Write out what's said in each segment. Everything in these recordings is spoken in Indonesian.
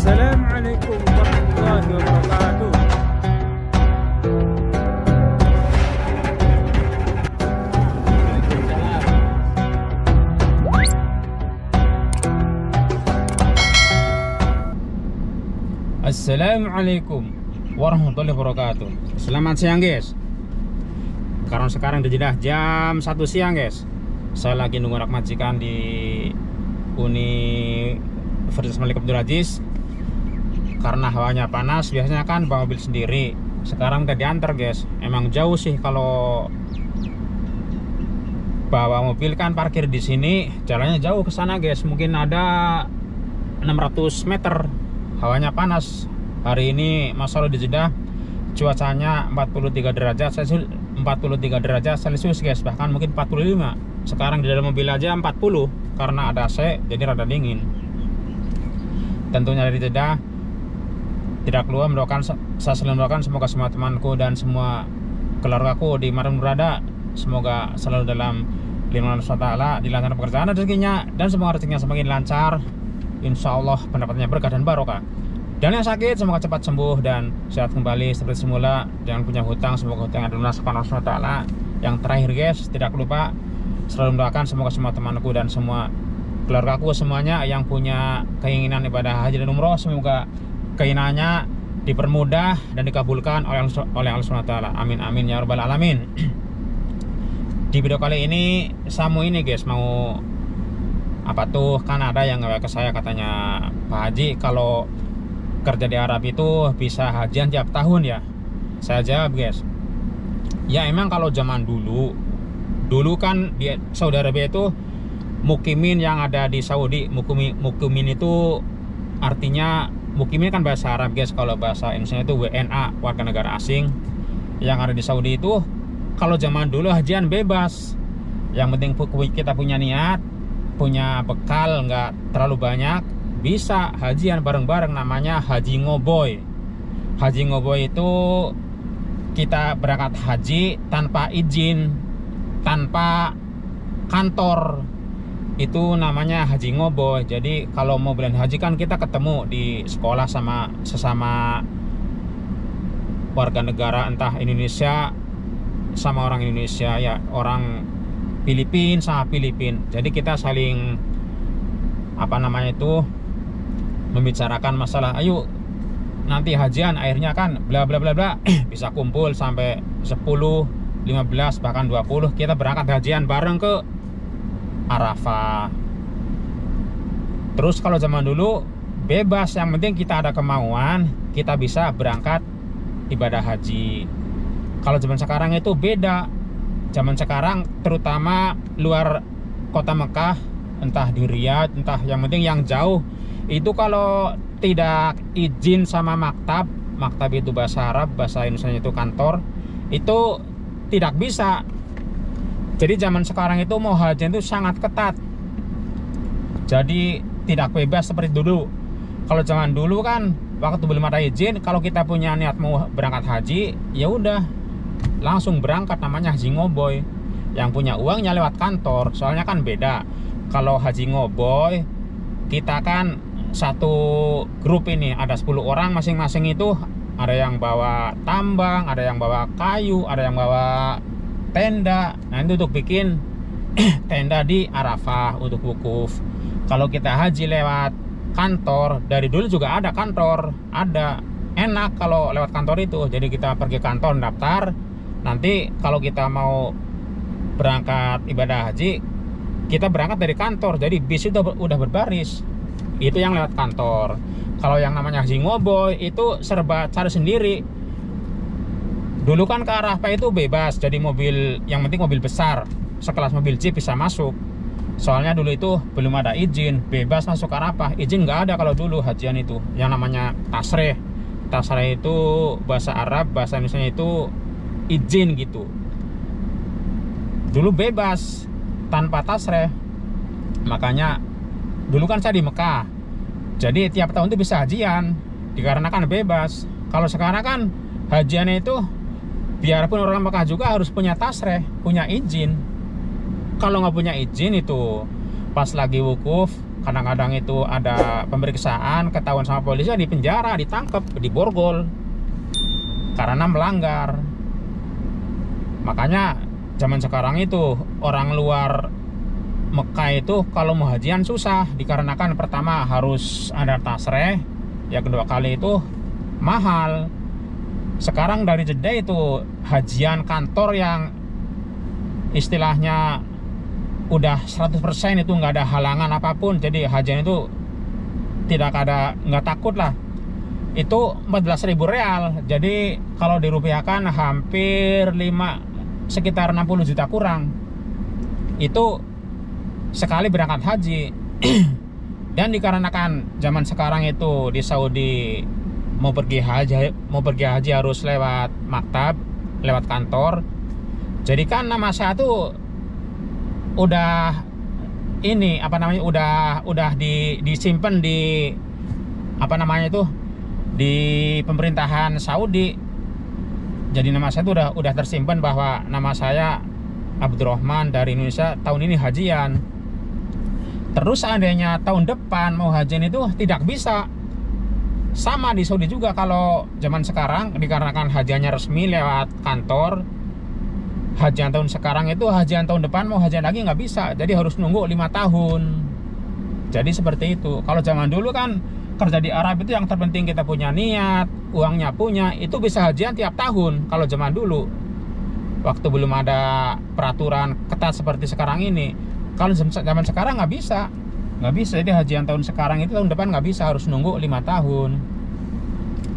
Assalamualaikum warahmatullahi wabarakatuh. Assalamualaikum warahmatullahi wabarakatuh. Selamat siang guys. Karena sekarang udah jam 1 siang guys. Saya lagi nunggu anak majikan di Universitas Malik Abdul Aziz. Karena hawanya panas, biasanya kan bawa mobil sendiri. Sekarang udah diantar guys. Emang jauh sih kalau bawa mobil kan, parkir di sini, jalannya jauh ke sana guys. Mungkin ada 600 meter. Hawanya panas. Hari ini masalah di Jeddah cuacanya 43 derajat Celcius, 43 derajat Celcius guys, bahkan mungkin 45. Sekarang di dalam mobil aja 40 karena ada AC, jadi rada dingin. Tentunya dari Jeddah tidak keluar saya selalu mendoakan semoga semua temanku dan semua keluargaku di mana berada semoga selalu dalam lindungan Allah SWT, dilancarkan pekerjaan dan rezekinya, dan semoga rezekinya semakin lancar. Insya Allah pendapatannya berkah dan barokah. Dan yang sakit semoga cepat sembuh dan sehat kembali seperti semula. Jangan punya hutang, semoga hutang adalah Allah SWT. Yang terakhir guys, tidak lupa selalu mendoakan semoga semua temanku dan semua keluargaku semuanya yang punya keinginan ibadah haji dan umroh, semoga keinginannya dipermudah dan dikabulkan oleh Allah SWT. Amin amin ya rabbal alamin. Di video kali ini Samu ini guys mau apa tuh, kan ada yang nge-WA ke saya katanya, Pak Haji kalau kerja di Arab itu bisa hajian tiap tahun ya? Saya jawab guys, ya emang kalau zaman dulu kan di Saudi Arabia itu mukimin yang ada di Saudi, mukimin itu artinya, mukimin kan bahasa Arab guys, kalau bahasa Indonesia itu WNA, warga negara asing yang ada di Saudi itu. Kalau zaman dulu hajian bebas, yang penting kita punya niat, punya bekal nggak terlalu banyak, bisa hajian bareng-bareng, namanya haji ngoboy. Haji ngoboy itu kita berangkat haji tanpa izin, tanpa kantor, itu namanya haji ngoboy. Jadi kalau mau bulan haji kan kita ketemu di sekolah sama sesama warga negara, entah Indonesia sama orang Indonesia ya, orang Filipin sama Filipin. Jadi kita saling apa namanya itu membicarakan masalah, ayo nanti hajian akhirnya kan bla bla bla bla. Bisa kumpul sampai 10, 15 bahkan 20, kita berangkat hajian bareng ke Arafah. Terus kalau zaman dulu bebas, yang penting kita ada kemauan, kita bisa berangkat ibadah haji. Kalau zaman sekarang itu beda. Zaman sekarang terutama luar kota Mekah, entah di Riyadh, entah yang penting yang jauh, itu kalau tidak izin sama maktab itu bahasa Arab, bahasa Indonesia itu kantor, itu tidak bisa. Jadi zaman sekarang itu mau haji itu sangat ketat. Jadi tidak bebas seperti dulu. Kalau zaman dulu kan waktu belum ada izin, kalau kita punya niat mau berangkat haji, ya udah langsung berangkat, namanya haji ngoboy. Yang punya uangnya lewat kantor, soalnya kan beda. Kalau haji ngoboy, kita kan satu grup ini ada 10 orang, masing-masing itu ada yang bawa tambang, ada yang bawa kayu, ada yang bawa tenda. Nah itu untuk bikin tenda di Arafah untuk wukuf. Kalau kita haji lewat kantor, dari dulu juga ada kantor, ada, enak kalau lewat kantor itu. Jadi kita pergi kantor daftar, nanti kalau kita mau berangkat ibadah haji, kita berangkat dari kantor, jadi bis itu udah berbaris. Itu yang lewat kantor. Kalau yang namanya haji ngoboy itu serba cari sendiri. Dulu kan ke Arafah itu bebas, jadi mobil, yang penting mobil besar sekelas mobil Jeep bisa masuk. Soalnya dulu itu belum ada izin, bebas masuk ke Arafah. Izin nggak ada kalau dulu hajian itu. Yang namanya tasreh. Tasreh itu bahasa Arab, bahasa Indonesia itu izin gitu. Dulu bebas tanpa tasreh. Makanya dulu kan saya di Mekah, jadi tiap tahun itu bisa hajian dikarenakan bebas. Kalau sekarang kan hajiannya itu biarpun orang Mekah juga harus punya tasreh, punya izin. Kalau nggak punya izin itu pas lagi wukuf kadang-kadang itu ada pemeriksaan, ketahuan sama polisi, di penjara, ditangkap, diborgol karena melanggar. Makanya zaman sekarang itu orang luar Mekah itu kalau mau hajian susah, dikarenakan pertama harus ada tasreh, ya kedua kali itu mahal. Sekarang dari Jeddah itu hajian kantor yang istilahnya udah 100% itu nggak ada halangan apapun, jadi hajian itu nggak takut lah. Itu 14.000 real, jadi kalau dirupiahkan hampir sekitar 60 juta kurang. Itu sekali berangkat haji. Dan dikarenakan zaman sekarang itu di Saudi mau pergi haji harus lewat maktab, lewat kantor. Jadi kan nama saya tuh udah ini udah disimpan di di pemerintahan Saudi. Jadi nama saya tuh udah tersimpan bahwa nama saya Abdurrahman dari Indonesia, tahun ini hajian. Terus seandainya tahun depan mau hajian itu tidak bisa. Sama di Saudi juga, kalau zaman sekarang dikarenakan hajiannya resmi lewat kantor, hajian tahun sekarang itu hajian tahun depan mau hajian lagi nggak bisa, jadi harus nunggu 5 tahun. Jadi seperti itu. Kalau zaman dulu kan kerja di Arab itu yang terpenting kita punya niat, uangnya punya, itu bisa hajian tiap tahun. Kalau zaman dulu, waktu belum ada peraturan ketat seperti sekarang ini. Kalau zaman sekarang nggak bisa. Jadi hajian tahun sekarang itu tahun depan nggak bisa, harus nunggu 5 tahun.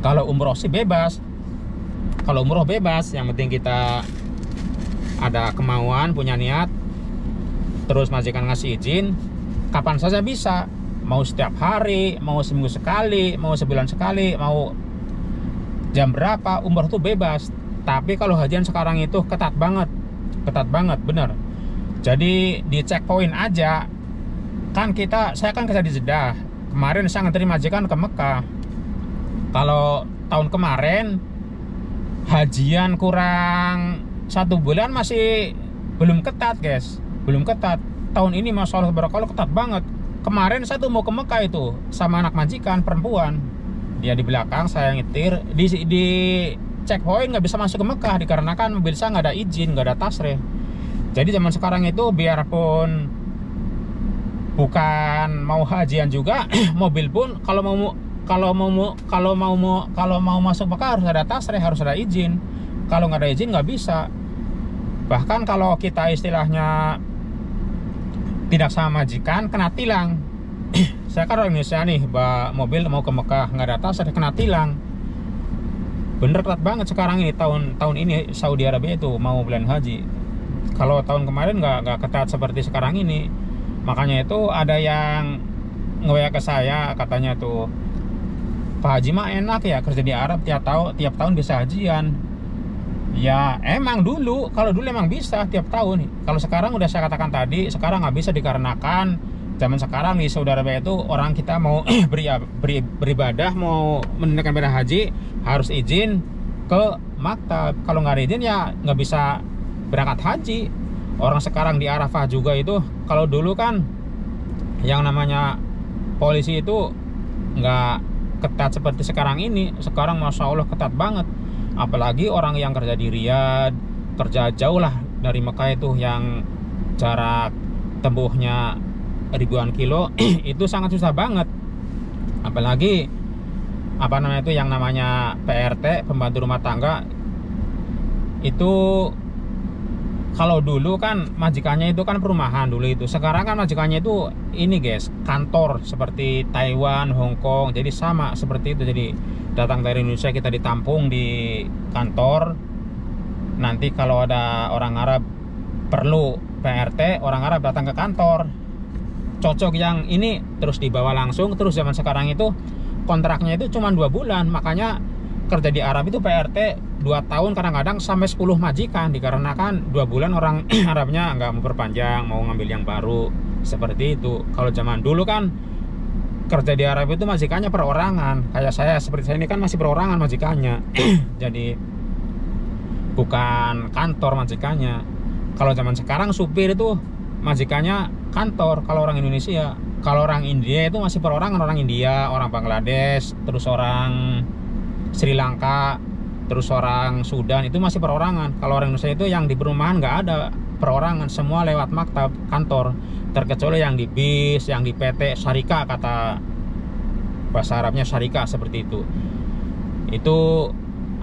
Kalau umroh sih bebas. Kalau umroh bebas, yang penting kita ada kemauan, punya niat, terus majikan ngasih izin, kapan saja bisa. Mau setiap hari, mau seminggu sekali, mau sebulan sekali, mau jam berapa, umroh tuh bebas. Tapi kalau hajian sekarang itu ketat banget bener. Jadi di checkpoint aja, kan saya kan kerja di Jeddah. Kemarin saya nganterin majikan ke Mekah. Kalau tahun kemarin hajian kurang 1 bulan masih belum ketat, guys. Belum ketat. Tahun ini Masya Allah tabarakallah ketat banget. Kemarin saya tuh mau ke Mekah itu sama anak majikan perempuan. Dia di belakang, saya nyetir. Di checkpoint nggak bisa masuk ke Mekah dikarenakan mobil saya nggak ada izin, nggak ada tasreh. Jadi zaman sekarang itu biarpun bukan mau hajian juga, mobil pun kalau mau masuk Mekah harus ada tasreh, harus ada izin. Kalau nggak ada izin nggak bisa. Bahkan kalau kita istilahnya tidak sama majikan, kena tilang. Saya kan orang Indonesia nih, bawa mobil mau ke Mekah nggak ada tasreh, kena tilang. Bener ketat banget sekarang ini, tahun ini Saudi Arabia itu mau bulan haji. Kalau tahun kemarin nggak ketat seperti sekarang ini. Makanya itu ada yang nge-WA ke saya, katanya tuh, Pak Haji mah enak ya kerja di Arab, tiap tahun bisa hajian. Ya emang kalau dulu emang bisa tiap tahun. Kalau sekarang udah saya katakan tadi, sekarang nggak bisa dikarenakan zaman sekarang di Saudi Arabia itu orang kita mau beribadah, mau menunaikan ibadah haji harus izin ke maktab. Kalau nggak ada izin ya nggak bisa berangkat haji. Orang sekarang di Arafah juga itu, kalau dulu kan yang namanya polisi itu nggak ketat seperti sekarang ini. Sekarang Masya Allah ketat banget. Apalagi orang yang kerja di Riyadh, kerja jauh lah dari Mekah itu, yang jarak tempuhnya ribuan kilo, itu sangat susah banget. Apalagi yang namanya PRT, pembantu rumah tangga. Itu kalau dulu kan majikannya itu kan perumahan dulu itu. Sekarang kan majikannya itu ini, guys, kantor seperti Taiwan, Hong Kong. Jadi sama seperti itu. Jadi datang dari Indonesia, kita ditampung di kantor. Nanti kalau ada orang Arab perlu PRT, orang Arab datang ke kantor. Cocok yang ini terus dibawa langsung. Terus zaman sekarang itu kontraknya itu cuma 2 bulan. Makanya kerja di Arab itu PRT 2 tahun, kadang-kadang sampai 10 majikan, dikarenakan 2 bulan orang Arabnya nggak mau perpanjang, mau ngambil yang baru. Seperti itu. Kalau zaman dulu kan kerja di Arab itu majikannya perorangan. Kayak saya, seperti saya ini kan masih perorangan majikannya. Jadi bukan kantor majikannya. Kalau zaman sekarang supir itu majikannya kantor, kalau orang Indonesia. Kalau orang India itu masih perorangan, orang India, orang Bangladesh, terus orang Sri Lanka, terus orang Sudan itu masih perorangan. Kalau orang Indonesia itu yang di perumahan nggak ada perorangan, semua lewat maktab kantor, terkecuali yang di bis, yang di PT Syarika, kata bahasa Arabnya Syarika, seperti itu. Itu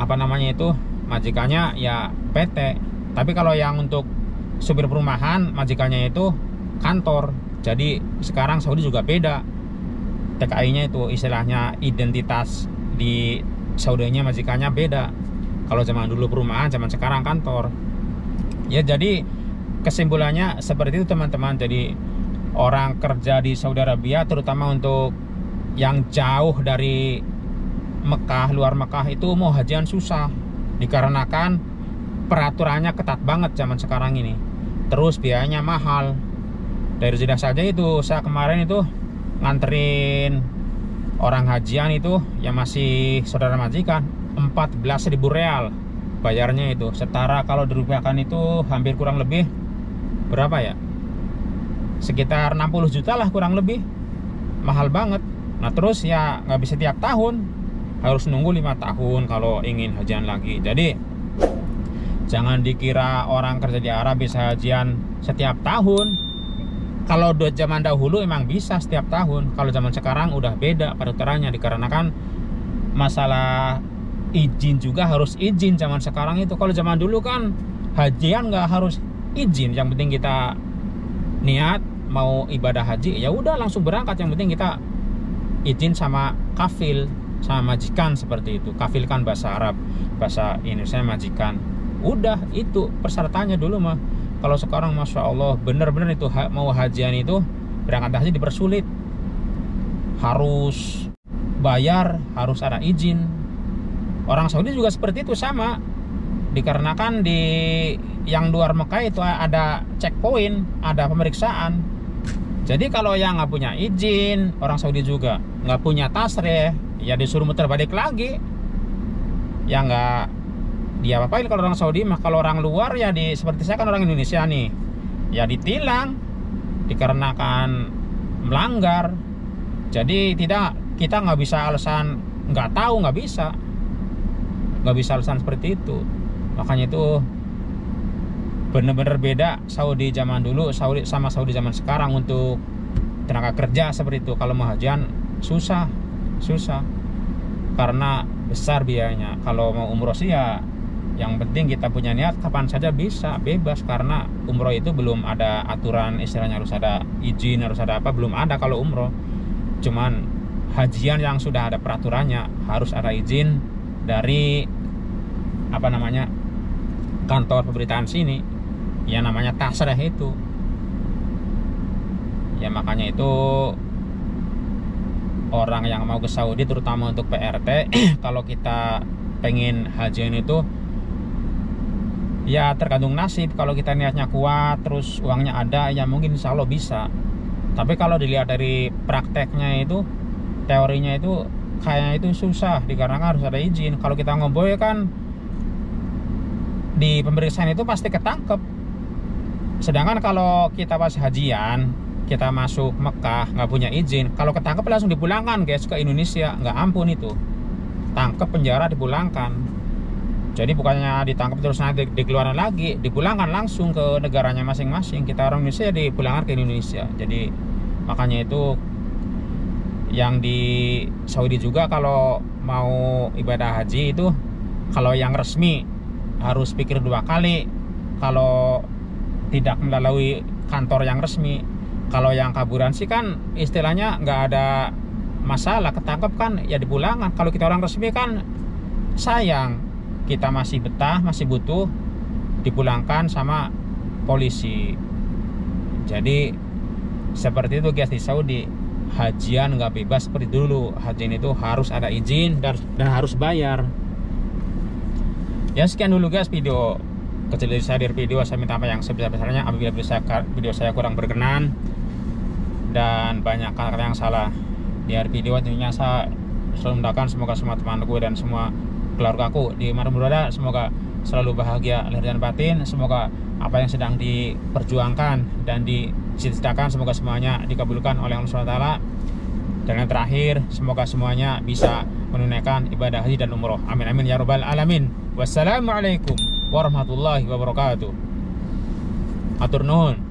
apa namanya itu, majikannya ya PT. Tapi kalau yang untuk supir perumahan, majikannya itu kantor. Jadi sekarang Saudi juga beda TKI-nya, itu istilahnya identitas di Saudinya majikannya beda. Kalau zaman dulu perumahan, zaman sekarang kantor. Ya, jadi kesimpulannya seperti itu teman-teman. Jadi orang kerja di Saudi Arabia, terutama untuk yang jauh dari Mekah, luar Mekah, itu mau hajian susah, dikarenakan peraturannya ketat banget zaman sekarang ini. Terus biayanya mahal. Dari Jeddah saja itu saya kemarin itu nganterin orang hajian itu yang masih saudara majikan 14.000 real bayarnya. Itu setara kalau dirupiahkan itu hampir kurang lebih berapa ya, sekitar 60 juta lah kurang lebih. Mahal banget. Nah terus ya nggak bisa tiap tahun, harus nunggu 5 tahun kalau ingin hajian lagi. Jadi jangan dikira orang kerja di Arab bisa hajian setiap tahun. Kalau zaman dahulu emang bisa setiap tahun. Kalau zaman sekarang udah beda peraturannya, dikarenakan masalah izin juga harus izin zaman sekarang itu. Kalau zaman dulu kan hajian nggak harus izin, yang penting kita niat mau ibadah haji, ya udah langsung berangkat. Yang penting kita izin sama kafil, sama majikan, seperti itu. Kafil kan bahasa Arab, bahasa Indonesia majikan. Udah itu persyaratannya dulu mah. Kalau sekarang Masya Allah bener-bener itu mau hajian itu, berangkat haji dipersulit, harus bayar, harus ada izin. Orang Saudi juga seperti itu sama, dikarenakan di yang luar Mekah itu ada checkpoint, ada pemeriksaan. Jadi kalau yang nggak punya izin, orang Saudi juga nggak punya tasreh, ya disuruh muter balik lagi. Ya nggak dia apa-apain kalau orang Saudi mah. Kalau orang luar ya seperti saya kan orang Indonesia nih, ya ditilang dikarenakan melanggar. Jadi kita nggak bisa alasan nggak tahu, nggak bisa alasan seperti itu. Makanya itu bener-bener beda Saudi zaman dulu sama Saudi zaman sekarang untuk tenaga kerja seperti itu. Kalau mau hajian susah karena besar biayanya. Kalau mau umroh sih ya yang penting kita punya niat, kapan saja bisa, bebas. Karena umroh itu belum ada aturan istilahnya harus ada izin, harus ada apa, belum ada kalau umroh. Cuman hajian yang sudah ada peraturannya, harus ada izin dari apa namanya, kantor pemberitaan sini, yang namanya tasreh itu. Ya makanya itu orang yang mau ke Saudi, terutama untuk PRT, kalau kita pengen hajian itu ya tergantung nasib. Kalau kita niatnya kuat, terus uangnya ada, ya mungkin insya Allah bisa. Tapi kalau dilihat dari prakteknya itu, teorinya itu kayaknya itu susah, dikarenakan harus ada izin. Kalau kita ngeboy kan di pemeriksaan itu pasti ketangkep. Sedangkan kalau kita pas hajian, kita masuk Mekah nggak punya izin, kalau ketangkep langsung dipulangkan guys ke Indonesia. Nggak ampun itu, tangkep, penjara, dipulangkan. Jadi bukannya ditangkap terus nanti dikeluarkan lagi, dipulangkan langsung ke negaranya masing-masing. Kita orang Indonesia dipulangkan ke Indonesia. Jadi makanya itu yang di Saudi juga kalau mau ibadah haji itu, kalau yang resmi harus pikir 2 kali kalau tidak melalui kantor yang resmi. Kalau yang kaburan sih kan istilahnya nggak ada masalah, ketangkep kan ya dipulangkan. Kalau kita orang resmi kan sayang, kita masih betah, masih butuh, dipulangkan sama polisi. Jadi seperti itu guys di Saudi. Hajian nggak bebas seperti dulu. Hajian itu harus ada izin dan harus bayar. Ya sekian dulu guys video kecil dari saya. Dari video saya minta apa yang sebesar-besarnya apabila video saya kurang berkenan dan banyak kata yang salah di video. Tentunya saya selalu mendoakan semoga semua temanku dan semua keluarga aku di mana berada semoga selalu bahagia lahir dan batin. Semoga apa yang sedang diperjuangkan dan cita-citakan semoga semuanya dikabulkan oleh Allah SWT. Dan yang terakhir, semoga semuanya bisa menunaikan ibadah haji dan umroh. Amin amin ya rabbal alamin. Wassalamualaikum warahmatullahi wabarakatuh. Atur nuhun.